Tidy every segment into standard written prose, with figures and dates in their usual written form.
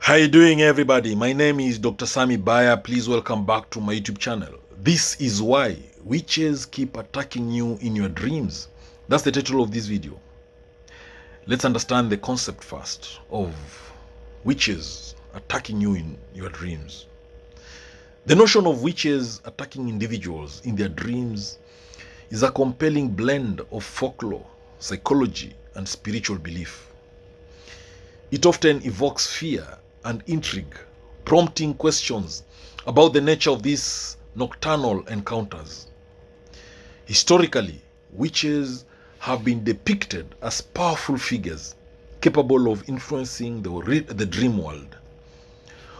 How you doing, everybody? My name is Dr. Sami Baya. Please welcome back to my YouTube channel. This is why witches keep attacking you in your dreams. That's the title of this video. Let's understand the concept first of witches attacking you in your dreams. The notion of witches attacking individuals in their dreams is a compelling blend of folklore, psychology, and spiritual belief. It often evokes fear and intrigue, prompting questions about the nature of these nocturnal encounters. Historically, witches have been depicted as powerful figures capable of influencing the dream world.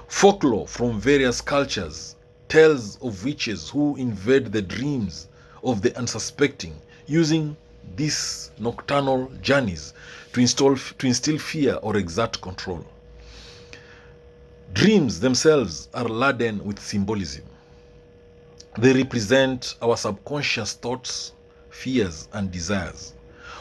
Folklore from various cultures tells of witches who invade the dreams of the unsuspecting, using these nocturnal journeys to instill fear or exert control. Dreams themselves are laden with symbolism. They represent our subconscious thoughts, fears, and desires.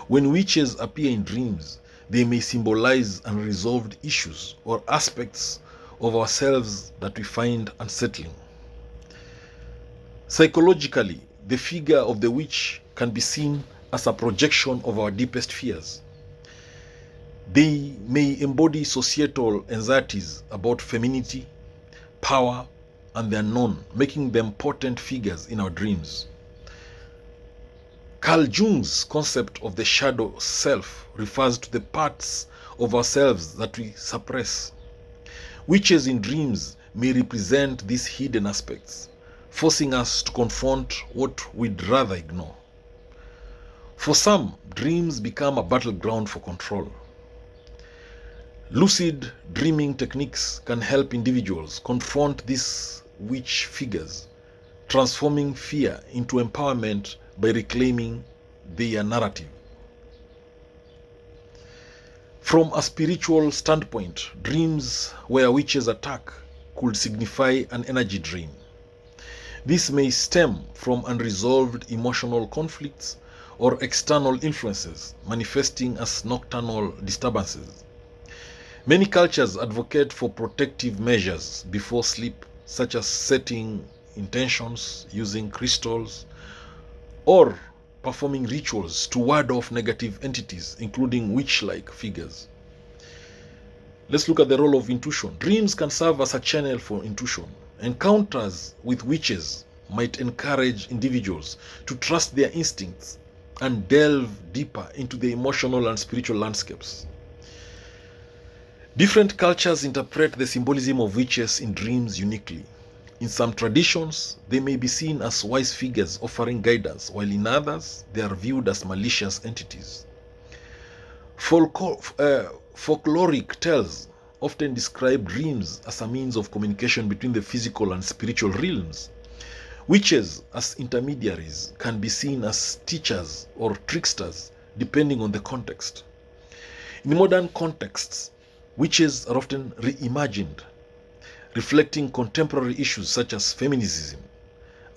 When witches appear in dreams, they may symbolize unresolved issues or aspects of ourselves that we find unsettling. Psychologically, the figure of the witch can be seen as a projection of our deepest fears. They may embody societal anxieties about femininity, power, and the unknown, making them potent figures in our dreams. Carl Jung's concept of the shadow self refers to the parts of ourselves that we suppress. Witches in dreams may represent these hidden aspects, forcing us to confront what we'd rather ignore. For some, dreams become a battleground for control. Lucid dreaming techniques can help individuals confront these witch figures, transforming fear into empowerment by reclaiming their narrative. From a spiritual standpoint, dreams where witches attack could signify an energy drain. This may stem from unresolved emotional conflicts or external influences manifesting as nocturnal disturbances. Many cultures advocate for protective measures before sleep, such as setting intentions, using crystals, or performing rituals to ward off negative entities, including witch-like figures. Let's look at the role of intuition. Dreams can serve as a channel for intuition. Encounters with witches might encourage individuals to trust their instincts and delve deeper into the emotional and spiritual landscapes. Different cultures interpret the symbolism of witches in dreams uniquely. In some traditions, they may be seen as wise figures offering guidance, while in others, they are viewed as malicious entities. Folkloric tales often describe dreams as a means of communication between the physical and spiritual realms. Witches, as intermediaries, can be seen as teachers or tricksters, depending on the context. In modern contexts, witches are often reimagined, reflecting contemporary issues such as feminism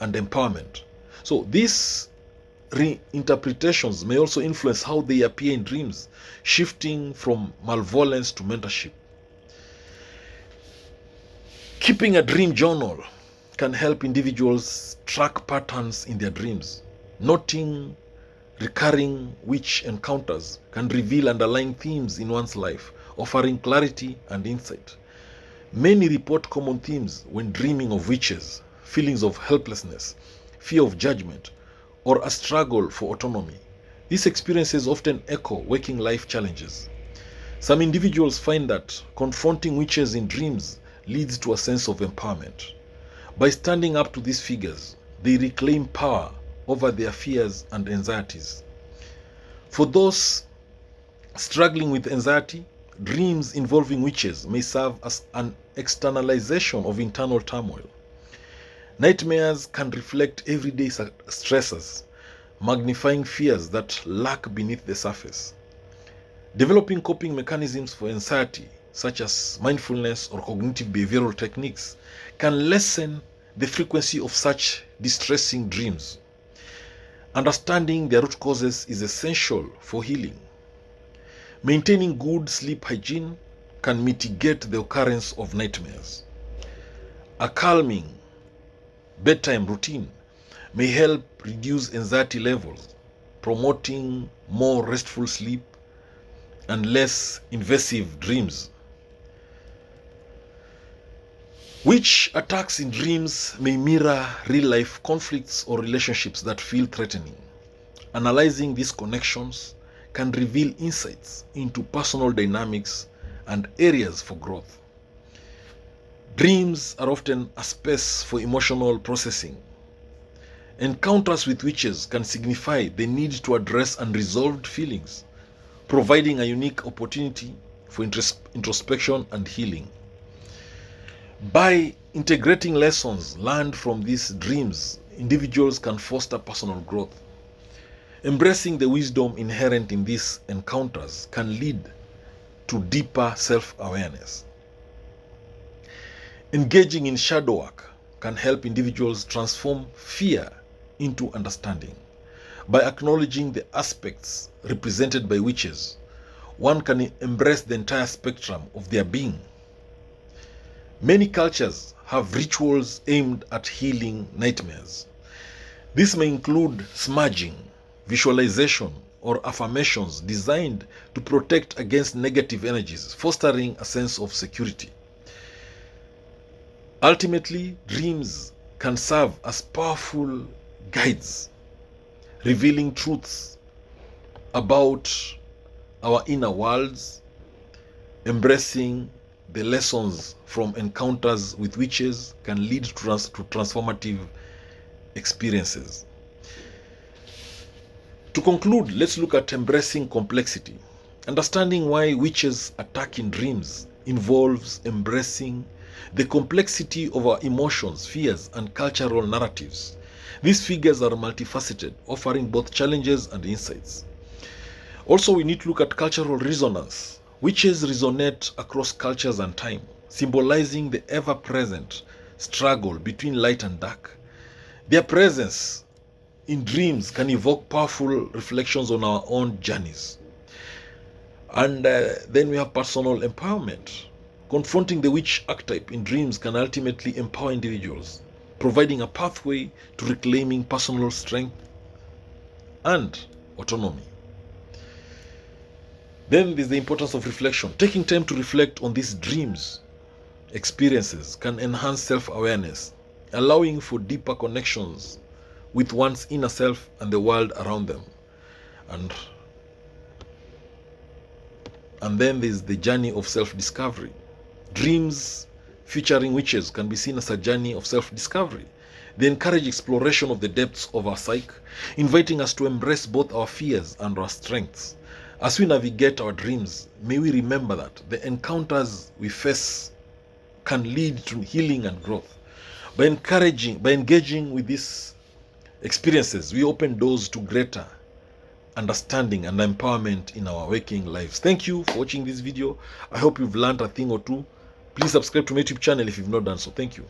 and empowerment. So these reinterpretations may also influence how they appear in dreams, shifting from malevolence to mentorship. Keeping a dream journal can help individuals track patterns in their dreams. Noting recurring witch encounters can reveal underlying themes in one's life, offering clarity and insight. Many report common themes when dreaming of witches: feelings of helplessness, fear of judgment, or a struggle for autonomy. These experiences often echo waking life challenges. Some individuals find that confronting witches in dreams leads to a sense of empowerment. By standing up to these figures, they reclaim power over their fears and anxieties. For those struggling with anxiety, dreams involving witches may serve as an externalization of internal turmoil. Nightmares can reflect everyday stressors, magnifying fears that lurk beneath the surface. Developing coping mechanisms for anxiety, such as mindfulness or cognitive behavioral techniques, can lessen the frequency of such distressing dreams. Understanding their root causes is essential for healing. Maintaining good sleep hygiene, can mitigate the occurrence of nightmares. A calming bedtime routine may help reduce anxiety levels, promoting more restful sleep and less invasive dreams. Witch attacks in dreams may mirror real-life conflicts or relationships that feel threatening. Analyzing these connections can reveal insights into personal dynamics and areas for growth. Dreams are often a space for emotional processing. Encounters with witches can signify the need to address unresolved feelings, providing a unique opportunity for introspection and healing. By integrating lessons learned from these dreams, individuals can foster personal growth. Embracing the wisdom inherent in these encounters can lead to deeper self-awareness. Engaging in shadow work can help individuals transform fear into understanding. By acknowledging the aspects represented by witches, one can embrace the entire spectrum of their being. Many cultures have rituals aimed at healing nightmares. This may include smudging, visualization, or affirmations designed to protect against negative energies, fostering a sense of security. Ultimately, dreams can serve as powerful guides, revealing truths about our inner worlds. Embracing the lessons from encounters with witches can lead to transformative experiences. To conclude, let's look at embracing complexity. Understanding why witches attack in dreams involves embracing the complexity of our emotions, fears, and cultural narratives. These figures are multifaceted, offering both challenges and insights. Also, we need to look at cultural resonance. Witches resonate across cultures and time, symbolizing the ever-present struggle between light and dark. Their presence in dreams can evoke powerful reflections on our own journeys. And then we have personal empowerment. Confronting the witch archetype in dreams can ultimately empower individuals, providing a pathway to reclaiming personal strength and autonomy. Then there's the importance of reflection. Taking time to reflect on these dreams experiences can enhance self-awareness, allowing for deeper connections with one's inner self and the world around them. And then there's the journey of self-discovery. Dreams featuring witches can be seen as a journey of self-discovery. They encourage exploration of the depths of our psyche, inviting us to embrace both our fears and our strengths. As we navigate our dreams, may we remember that the encounters we face can lead to healing and growth. By engaging with these experiences, we open doors to greater understanding and empowerment in our waking lives. Thank you for watching this video. I hope you've learned a thing or two. Please subscribe to my YouTube channel if you've not done so. Thank you.